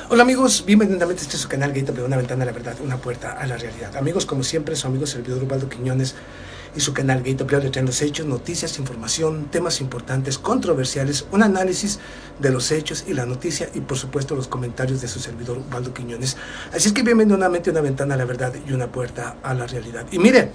Hola amigos, bienvenidos a este su canal Gateway, una ventana a la verdad, una puerta a la realidad. Amigos, como siempre, su amigo servidor Ubaldo Quiñones y su canal Gateway le traen los hechos, noticias, información, temas importantes, controversiales, un análisis de los hechos y la noticia y por supuesto los comentarios de su servidor Ubaldo Quiñones. Así es que bienvenido nuevamente a una ventana a la verdad y una puerta a la realidad. Y mire,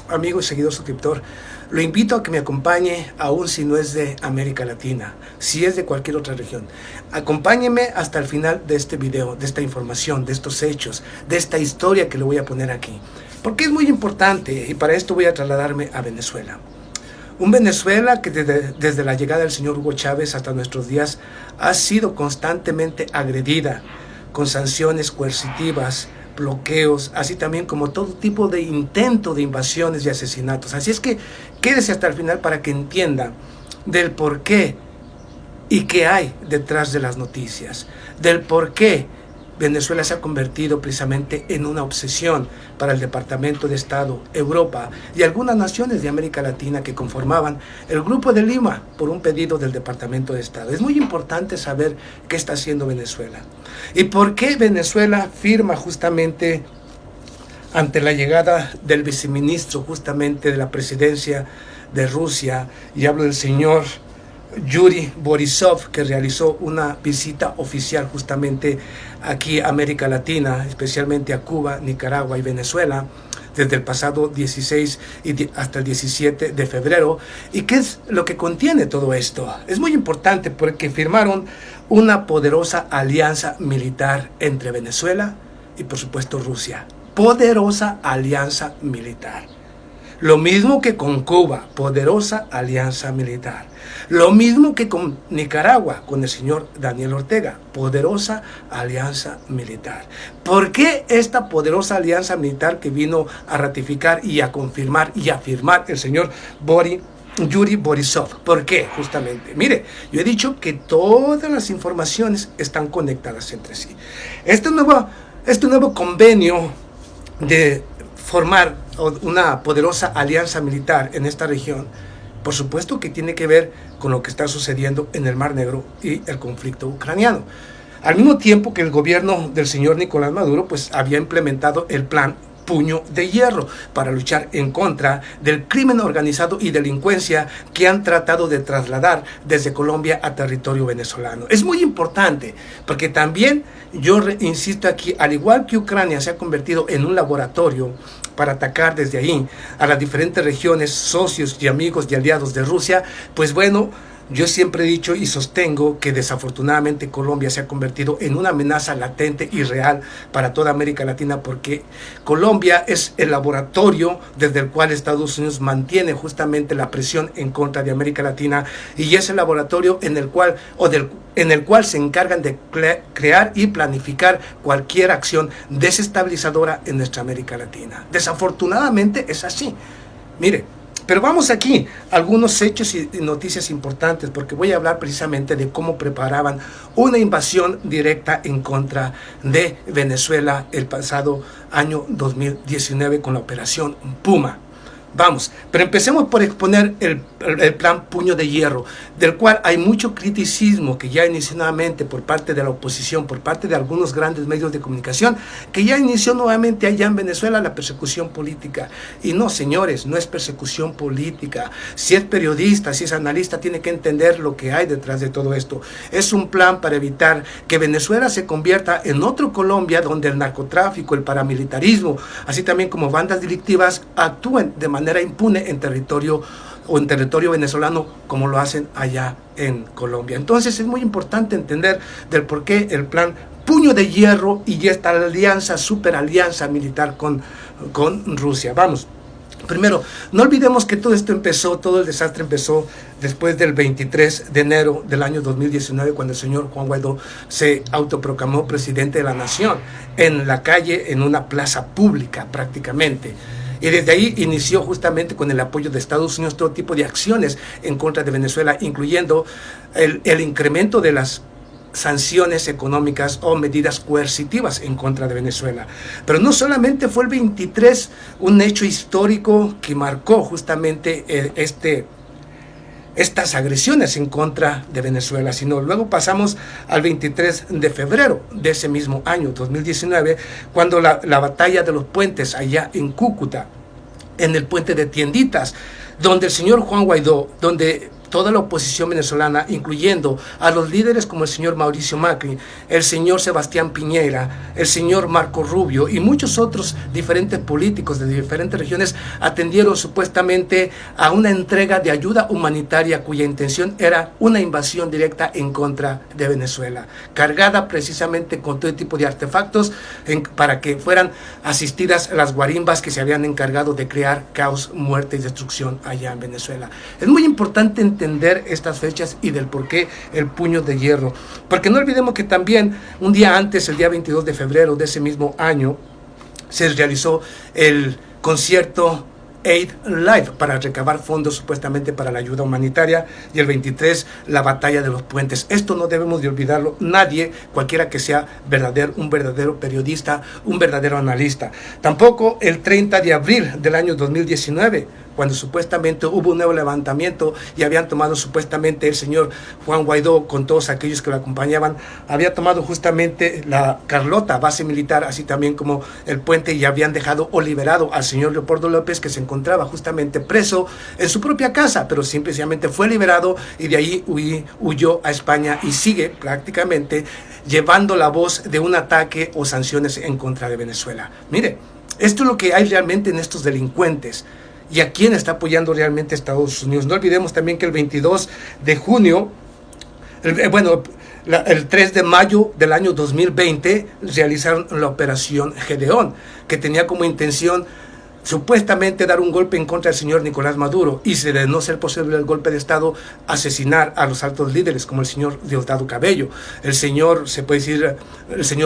amigo y seguidor suscriptor, lo invito a que me acompañe, aun si no es de América Latina, si es de cualquier otra región. Acompáñeme hasta el final de este video, de esta información, de estos hechos, de esta historia que le voy a poner aquí. Porque es muy importante y para esto voy a trasladarme a Venezuela. Un Venezuela que desde la llegada del señor Hugo Chávez hasta nuestros días ha sido constantemente agredida con sanciones coercitivas, bloqueos, así también como todo tipo de intento de invasiones y asesinatos. Así es que quédese hasta el final para que entienda del por qué y qué hay detrás de las noticias, del por qué Venezuela se ha convertido precisamente en una obsesión para el Departamento de Estado, Europa y algunas naciones de América Latina que conformaban el Grupo de Lima por un pedido del Departamento de Estado. Es muy importante saber qué está haciendo Venezuela y por qué Venezuela firma justamente ante la llegada del viceministro justamente de la presidencia de Rusia, y hablo del señor Yuri Borisov, que realizó una visita oficial justamente aquí a América Latina, especialmente a Cuba, Nicaragua y Venezuela, desde el pasado 16 hasta el 17 de febrero. ¿Y qué es lo que contiene todo esto? Es muy importante porque firmaron una poderosa alianza militar entre Venezuela y por supuesto Rusia. Poderosa alianza militar. Lo mismo que con Cuba, poderosa alianza militar. Lo mismo que con Nicaragua, con el señor Daniel Ortega, poderosa alianza militar. ¿Por qué esta poderosa alianza militar que vino a ratificar y a confirmar y a firmar el señor Yuri Borisov? ¿Por qué? Justamente, mire, yo he dicho que todas las informaciones están conectadas entre sí. Este nuevo convenio de formar una poderosa alianza militar en esta región, por supuesto que tiene que ver con lo que está sucediendo en el Mar Negro y el conflicto ucraniano. Al mismo tiempo que el gobierno del señor Nicolás Maduro pues había implementado el plan Puño de Hierro para luchar en contra del crimen organizado y delincuencia que han tratado de trasladar desde Colombia a territorio venezolano. Es muy importante porque también yo insisto aquí, al igual que Ucrania se ha convertido en un laboratorio para atacar desde ahí a las diferentes regiones, socios y amigos y aliados de Rusia, pues bueno, yo siempre he dicho y sostengo que desafortunadamente Colombia se ha convertido en una amenaza latente y real para toda América Latina, porque Colombia es el laboratorio desde el cual Estados Unidos mantiene justamente la presión en contra de América Latina, y es el laboratorio en el cual se encargan de crear y planificar cualquier acción desestabilizadora en nuestra América Latina. Desafortunadamente es así. Mire, pero vamos aquí a algunos hechos y noticias importantes, porque voy a hablar precisamente de cómo preparaban una invasión directa en contra de Venezuela el pasado año 2019 con la operación Puma. Vamos, pero empecemos por exponer el plan Puño de Hierro, del cual hay mucho criticismo que ya inició nuevamente por parte de la oposición, por parte de algunos grandes medios de comunicación, que ya inició nuevamente allá en Venezuela la persecución política. Y no, señores, no es persecución política. Si es periodista, si es analista, tiene que entender lo que hay detrás de todo esto. Es un plan para evitar que Venezuela se convierta en otro Colombia donde el narcotráfico, el paramilitarismo, así también como bandas delictivas actúen de manera impune en territorio venezolano como lo hacen allá en Colombia. Entonces es muy importante entender del por qué el plan Puño de Hierro y esta alianza, super alianza militar con Rusia. Vamos. Primero, no olvidemos que todo el desastre empezó después del 23 de enero del año 2019, cuando el señor Juan Guaidó se autoproclamó presidente de la nación en la calle, en una plaza pública prácticamente. Y desde ahí inició justamente con el apoyo de Estados Unidos todo tipo de acciones en contra de Venezuela, incluyendo el incremento de las sanciones económicas o medidas coercitivas en contra de Venezuela. Pero no solamente fue el 23 un hecho histórico que marcó justamente estas agresiones en contra de Venezuela, sino luego pasamos al 23 de febrero de ese mismo año, 2019, cuando la batalla de los puentes allá en Cúcuta, en el puente de Tienditas, donde el señor Juan Guaidó, donde toda la oposición venezolana, incluyendo a los líderes como el señor Mauricio Macri, el señor Sebastián Piñera, el señor Marco Rubio y muchos otros diferentes políticos de diferentes regiones, atendieron supuestamente a una entrega de ayuda humanitaria cuya intención era una invasión directa en contra de Venezuela, cargada precisamente con todo tipo de artefactos para que fueran asistidas las guarimbas que se habían encargado de crear caos, muerte y destrucción allá en Venezuela. Es muy importante entender estas fechas y del por qué el puño de hierro, porque no olvidemos que también un día antes, el día 22 de febrero de ese mismo año, se realizó el concierto Aid Live para recabar fondos supuestamente para la ayuda humanitaria, y el 23 la batalla de los puentes. Esto no debemos de olvidarlo nadie, cualquiera que sea un verdadero periodista, un verdadero analista. Tampoco el 30 de abril del año 2019, cuando supuestamente hubo un nuevo levantamiento y habían tomado supuestamente el señor Juan Guaidó con todos aquellos que lo acompañaban, había tomado justamente la Carlota, base militar, así también como el puente, y habían dejado o liberado al señor Leopoldo López, que se encontraba justamente preso en su propia casa, pero simplemente fue liberado y de ahí huyó a España y sigue prácticamente llevando la voz de un ataque o sanciones en contra de Venezuela. Mire, esto es lo que hay realmente en estos delincuentes. ¿Y a quién está apoyando realmente Estados Unidos? No olvidemos también que el 22 de junio, el 3 de mayo del año 2020, realizaron la operación Gedeón, que tenía como intención supuestamente dar un golpe en contra del señor Nicolás Maduro, y si de no ser posible el golpe de Estado, asesinar a los altos líderes como el señor Diosdado Cabello, el señor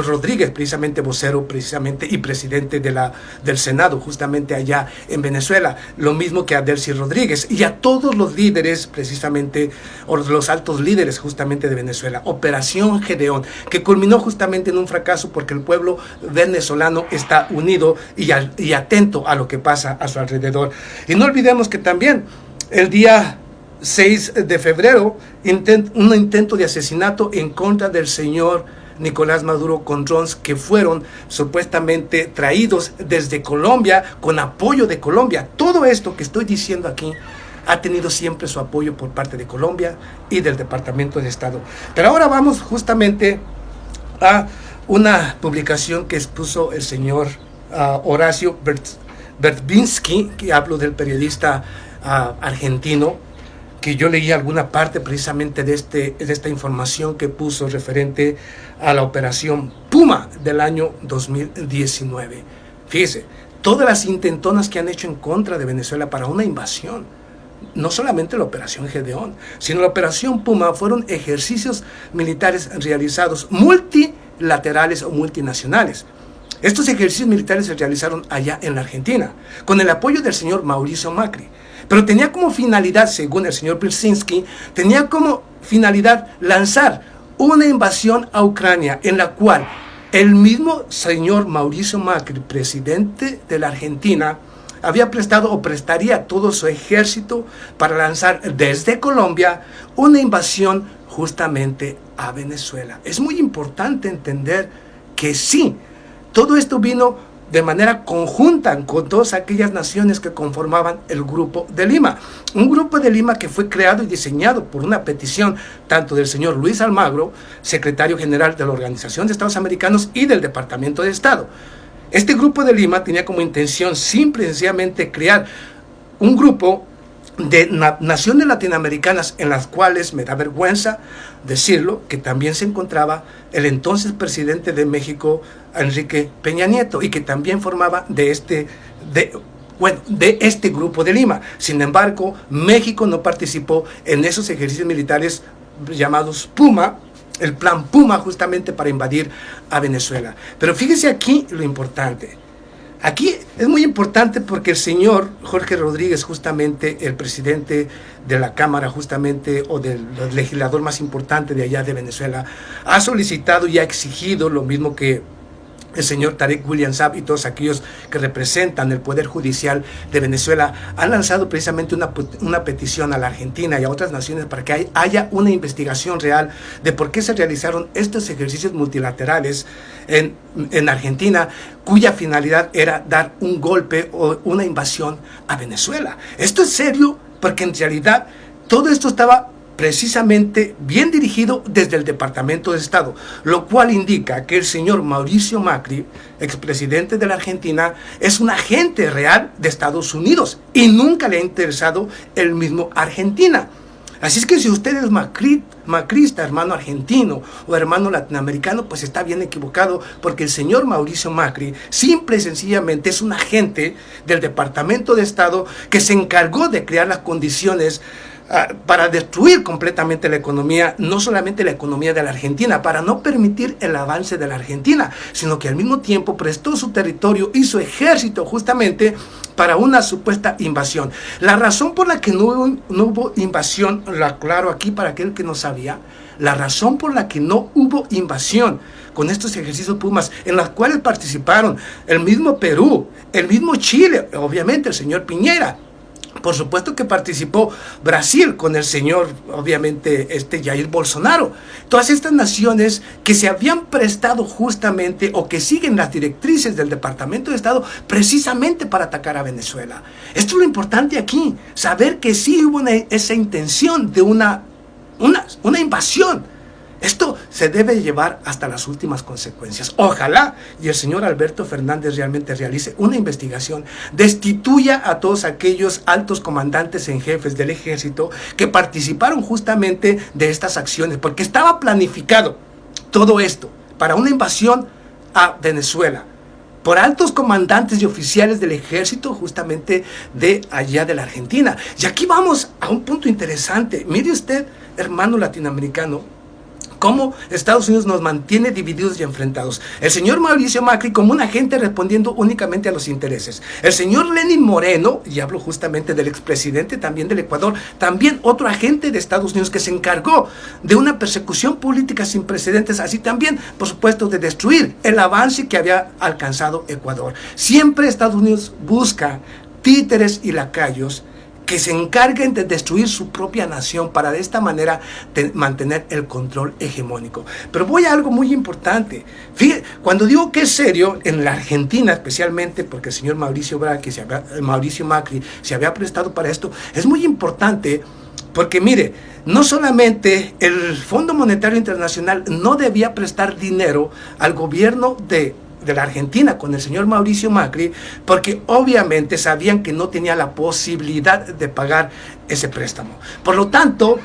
Rodríguez, precisamente vocero precisamente y presidente del Senado justamente allá en Venezuela, lo mismo que a Delcy Rodríguez y a todos los líderes precisamente, o los altos líderes justamente de Venezuela. Operación Gedeón, que culminó justamente en un fracaso porque el pueblo venezolano está unido y atento a lo que pasa a su alrededor. Y no olvidemos que también el día 6 de febrero un intento de asesinato en contra del señor Nicolás Maduro con drones que fueron supuestamente traídos desde Colombia con apoyo de Colombia. Todo esto que estoy diciendo aquí ha tenido siempre su apoyo por parte de Colombia y del Departamento de Estado. Pero ahora vamos justamente una publicación que expuso el señor Horacio Verbinsky, que hablo del periodista argentino, que yo leí alguna parte precisamente de esta información que puso referente a la operación Puma del año 2019. Fíjese, todas las intentonas que han hecho en contra de Venezuela para una invasión, no solamente la operación Gedeón, sino la operación Puma, fueron ejercicios militares realizados multilaterales o multinacionales. Estos ejercicios militares se realizaron allá en la Argentina, con el apoyo del señor Mauricio Macri. Pero tenía como finalidad, según el señor Brzezinski, tenía como finalidad lanzar una invasión a Ucrania, en la cual el mismo señor Mauricio Macri, presidente de la Argentina, había prestado o prestaría todo su ejército para lanzar desde Colombia una invasión justamente a Venezuela. Es muy importante entender que sí, todo esto vino de manera conjunta con todas aquellas naciones que conformaban el Grupo de Lima. Un Grupo de Lima que fue creado y diseñado por una petición tanto del señor Luis Almagro, secretario general de la Organización de Estados Americanos y del Departamento de Estado. Este Grupo de Lima tenía como intención simple y sencillamente crear un grupo de naciones latinoamericanas en las cuales, me da vergüenza decirlo, que también se encontraba el entonces presidente de México, Enrique Peña Nieto, y que también formaba de este Grupo de Lima. Sin embargo, México no participó en esos ejercicios militares llamados Puma, el plan Puma, justamente para invadir a Venezuela. Pero fíjese aquí lo importante. Aquí es muy importante porque el señor Jorge Rodríguez, justamente el presidente de la Cámara, justamente, o del legislador más importante de allá de Venezuela, ha solicitado y ha exigido lo mismo que el señor Tarek William Saab y todos aquellos que representan el Poder Judicial de Venezuela han lanzado precisamente una petición a la Argentina y a otras naciones para que haya una investigación real de por qué se realizaron estos ejercicios multilaterales en Argentina, cuya finalidad era dar un golpe o una invasión a Venezuela. Esto es serio porque en realidad todo esto estaba precisamente bien dirigido desde el Departamento de Estado, lo cual indica que el señor Mauricio Macri, expresidente de la Argentina, es un agente real de Estados Unidos y nunca le ha interesado el mismo Argentina. Así es que si usted es macrista, hermano argentino o hermano latinoamericano, pues está bien equivocado, porque el señor Mauricio Macri simple y sencillamente es un agente del Departamento de Estado que se encargó de crear las condiciones para destruir completamente la economía, no solamente la economía de la Argentina, para no permitir el avance de la Argentina, sino que al mismo tiempo prestó su territorio y su ejército justamente para una supuesta invasión. La razón por la que no hubo invasión, lo aclaro aquí para aquel que no sabía, la razón por la que no hubo invasión con estos ejercicios Pumas, en los cuales participaron el mismo Perú, el mismo Chile, obviamente el señor Piñera, por supuesto que participó Brasil con el señor, obviamente, Jair Bolsonaro. Todas estas naciones que se habían prestado justamente o que siguen las directrices del Departamento de Estado precisamente para atacar a Venezuela. Esto es lo importante aquí, saber que sí hubo esa intención de una invasión. Esto se debe llevar hasta las últimas consecuencias. Ojalá y el señor Alberto Fernández realmente realice una investigación, destituya a todos aquellos altos comandantes en jefes del ejército que participaron justamente de estas acciones, porque estaba planificado todo esto para una invasión a Venezuela por altos comandantes y oficiales del ejército justamente de allá de la Argentina. Y aquí vamos a un punto interesante. Mire usted, hermano latinoamericano, cómo Estados Unidos nos mantiene divididos y enfrentados. El señor Mauricio Macri como un agente respondiendo únicamente a los intereses. El señor Lenín Moreno, y hablo justamente del expresidente también del Ecuador, también otro agente de Estados Unidos que se encargó de una persecución política sin precedentes, así también, por supuesto, de destruir el avance que había alcanzado Ecuador. Siempre Estados Unidos busca títeres y lacayos que se encarguen de destruir su propia nación para de esta manera mantener el control hegemónico. Pero voy a algo muy importante. Fíjate, cuando digo que es serio, en la Argentina especialmente, porque el señor Mauricio Macri se había prestado para esto, es muy importante porque mire, no solamente el Fondo Monetario Internacional no debía prestar dinero al gobierno de la Argentina con el señor Mauricio Macri, porque obviamente sabían que no tenía la posibilidad de pagar ese préstamo. Por lo tanto,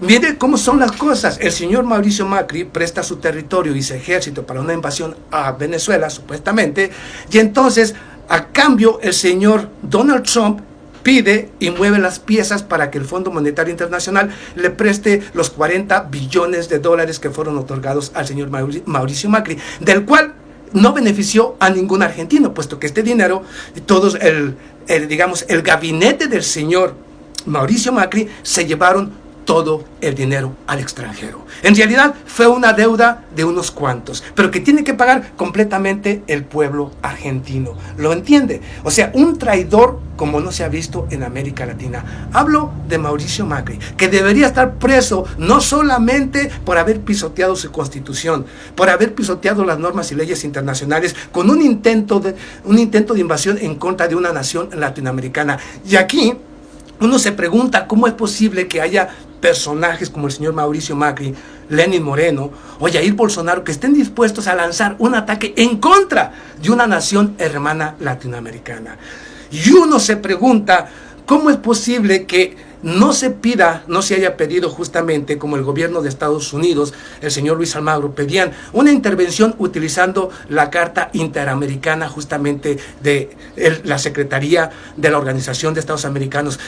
mire cómo son las cosas. El señor Mauricio Macri presta su territorio y su ejército para una invasión a Venezuela, supuestamente, y entonces, a cambio, el señor Donald Trump pide y mueve las piezas para que el Fondo Monetario Internacional le preste los 40 billones de dólares que fueron otorgados al señor Mauricio Macri, del cual no benefició a ningún argentino, puesto que este dinero, todos el gabinete del señor Mauricio Macri se llevaron todo el dinero al extranjero. En realidad fue una deuda de unos cuantos, pero que tiene que pagar completamente el pueblo argentino. ¿Lo entiende? O sea, un traidor como no se ha visto en América Latina. Hablo de Mauricio Macri, que debería estar preso no solamente por haber pisoteado su constitución, por haber pisoteado las normas y leyes internacionales con un intento de invasión en contra de una nación latinoamericana. Y aquí uno se pregunta cómo es posible que haya personajes como el señor Mauricio Macri, Lenín Moreno o Jair Bolsonaro que estén dispuestos a lanzar un ataque en contra de una nación hermana latinoamericana. Y uno se pregunta cómo es posible que no se haya pedido justamente, como el gobierno de Estados Unidos, el señor Luis Almagro, pedían una intervención utilizando la Carta Interamericana justamente de la Secretaría de la Organización de Estados Americanos.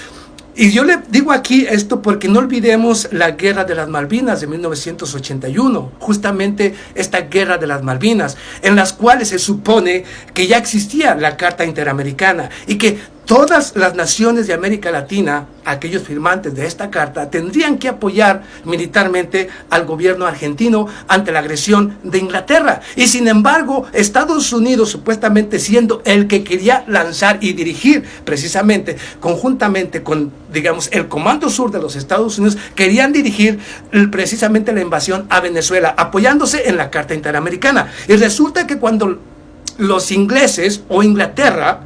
Y yo le digo aquí esto porque no olvidemos la Guerra de las Malvinas de 1981, justamente esta Guerra de las Malvinas, en las cuales se supone que ya existía la Carta Interamericana y que todas las naciones de América Latina, aquellos firmantes de esta carta, tendrían que apoyar militarmente al gobierno argentino ante la agresión de Inglaterra. Y sin embargo, Estados Unidos, supuestamente siendo el que quería lanzar y dirigir precisamente, conjuntamente con, digamos, el Comando Sur de los Estados Unidos, querían dirigir precisamente la invasión a Venezuela, apoyándose en la Carta Interamericana. Y resulta que cuando los ingleses o Inglaterra,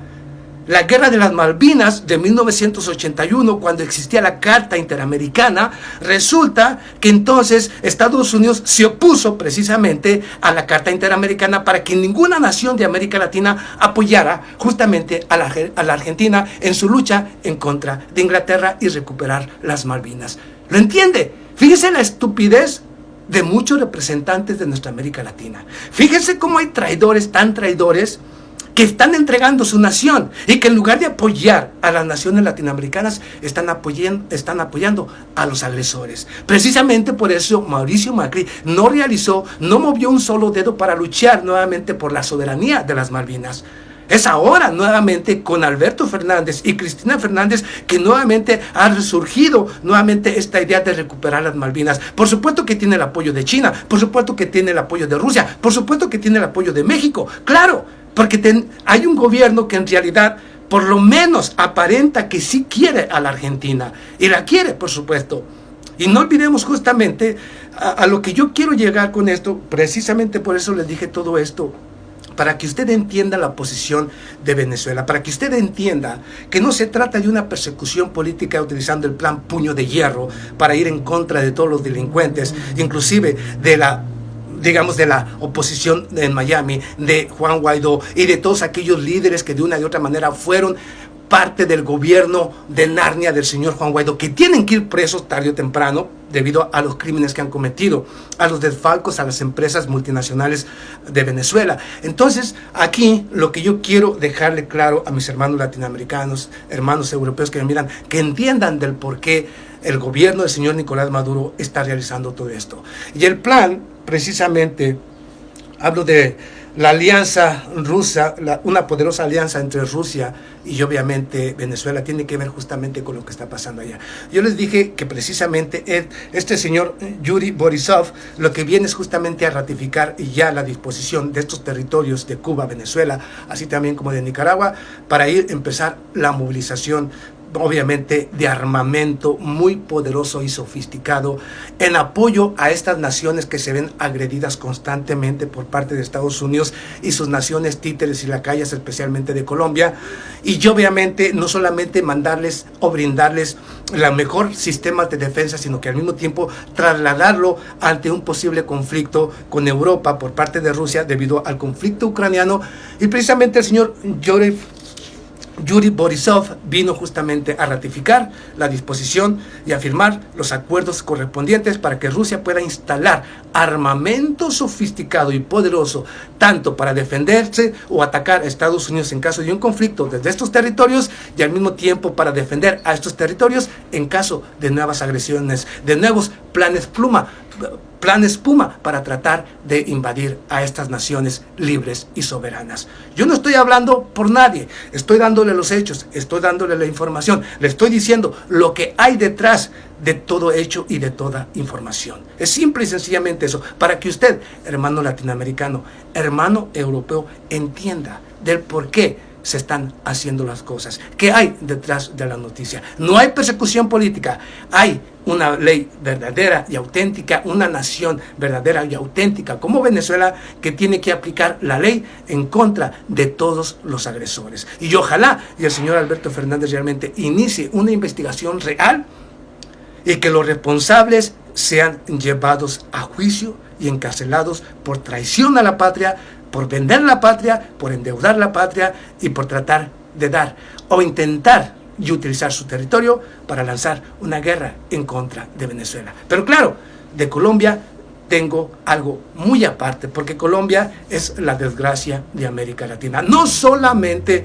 la guerra de las Malvinas de 1981, cuando existía la Carta Interamericana, resulta que entonces Estados Unidos se opuso precisamente a la Carta Interamericana para que ninguna nación de América Latina apoyara justamente a la Argentina en su lucha en contra de Inglaterra y recuperar las Malvinas. ¿Lo entiende? Fíjese la estupidez de muchos representantes de nuestra América Latina. Fíjense cómo hay traidores, tan traidores, que están entregando su nación y que en lugar de apoyar a las naciones latinoamericanas están apoyando a los agresores. Precisamente por eso Mauricio Macri no movió un solo dedo para luchar nuevamente por la soberanía de las Malvinas. Es ahora nuevamente con Alberto Fernández y Cristina Fernández que nuevamente ha resurgido nuevamente esta idea de recuperar las Malvinas. Por supuesto que tiene el apoyo de China, por supuesto que tiene el apoyo de Rusia, por supuesto que tiene el apoyo de México, claro, porque hay un gobierno que en realidad por lo menos aparenta que sí quiere a la Argentina, y la quiere, por supuesto. Y no olvidemos justamente a lo que yo quiero llegar con esto, precisamente por eso les dije todo esto, para que usted entienda la posición de Venezuela, para que usted entienda que no se trata de una persecución política utilizando el plan Puño de Hierro para ir en contra de todos los delincuentes, inclusive de la oposición en Miami, de Juan Guaidó y de todos aquellos líderes que de una y otra manera fueron parte del gobierno de Narnia del señor Juan Guaidó, que tienen que ir presos tarde o temprano debido a los crímenes que han cometido, a los desfalcos a las empresas multinacionales de Venezuela. Entonces, aquí lo que yo quiero dejarle claro a mis hermanos latinoamericanos, hermanos europeos que me miran, que entiendan del por qué el gobierno del señor Nicolás Maduro está realizando todo esto. Y el plan, precisamente, hablo de la alianza rusa, una poderosa alianza entre Rusia y obviamente Venezuela, tiene que ver justamente con lo que está pasando allá. Yo les dije que precisamente este señor Yuri Borisov lo que viene es justamente a ratificar ya la disposición de estos territorios de Cuba, Venezuela, así también como de Nicaragua, para empezar la movilización obviamente de armamento muy poderoso y sofisticado en apoyo a estas naciones que se ven agredidas constantemente por parte de Estados Unidos y sus naciones títeres y lacayas, especialmente de Colombia. Y obviamente no solamente mandarles o brindarles el mejor sistema de defensa, sino que al mismo tiempo trasladarlo ante un posible conflicto con Europa por parte de Rusia debido al conflicto ucraniano. Y precisamente el señor Yuri Borisov vino justamente a ratificar la disposición y a firmar los acuerdos correspondientes para que Rusia pueda instalar armamento sofisticado y poderoso, tanto para defenderse o atacar a Estados Unidos en caso de un conflicto desde estos territorios, y al mismo tiempo para defender a estos territorios en caso de nuevas agresiones, de nuevos planes Puma para tratar de invadir a estas naciones libres y soberanas. Yo no estoy hablando por nadie, estoy dándole los hechos, estoy dándole la información, le estoy diciendo lo que hay detrás de todo hecho y de toda información. Es simple y sencillamente eso, para que usted, hermano latinoamericano, hermano europeo, entienda del por qué se están haciendo las cosas, qué hay detrás de la noticia. No hay persecución política, hay una ley verdadera y auténtica, una nación verdadera y auténtica como Venezuela, que tiene que aplicar la ley en contra de todos los agresores. Y ojalá y el señor Alberto Fernández realmente inicie una investigación real y que los responsables sean llevados a juicio y encarcelados por traición a la patria, por vender la patria, por endeudar la patria y por tratar de dar o intentar y utilizar su territorio para lanzar una guerra en contra de Venezuela. Pero claro, de Colombia tengo algo muy aparte, porque Colombia es la desgracia de América Latina. No solamente,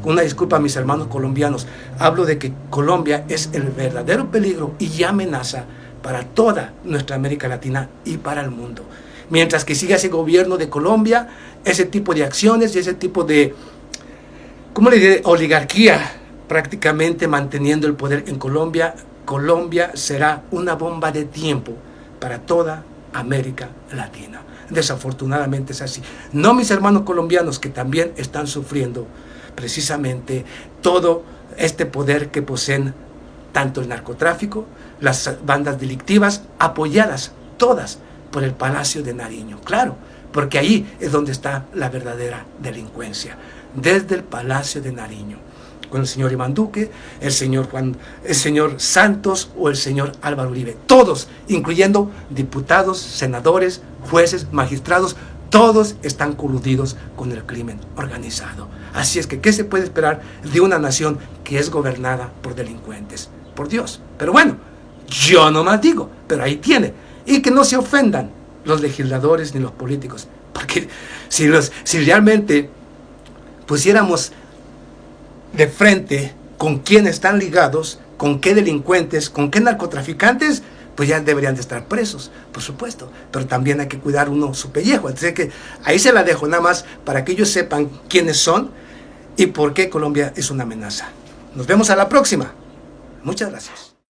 una disculpa a mis hermanos colombianos, hablo de que Colombia es el verdadero peligro y amenaza para toda nuestra América Latina y para el mundo. Mientras que siga ese gobierno de Colombia, ese tipo de acciones y ese tipo de, ¿cómo le diré?, oligarquía prácticamente manteniendo el poder en Colombia, Colombia será una bomba de tiempo para toda América Latina. Desafortunadamente es así. No mis hermanos colombianos, que también están sufriendo precisamente todo este poder que poseen tanto el narcotráfico, las bandas delictivas, apoyadas todas por el Palacio de Nariño. Claro, porque ahí es donde está la verdadera delincuencia, desde el Palacio de Nariño, con el señor Iván Duque, el señor Santos o el señor Álvaro Uribe. Todos, incluyendo diputados, senadores, jueces, magistrados, todos están coludidos con el crimen organizado. Así es que, ¿qué se puede esperar de una nación que es gobernada por delincuentes? Por Dios. Pero bueno, yo no más digo, pero ahí tiene. Y que no se ofendan los legisladores ni los políticos. Porque si realmente pusiéramos de frente con quién están ligados, con qué delincuentes, con qué narcotraficantes, pues ya deberían de estar presos, por supuesto. Pero también hay que cuidar uno su pellejo. Entonces que ahí se la dejo nada más para que ellos sepan quiénes son y por qué Colombia es una amenaza. Nos vemos a la próxima. Muchas gracias.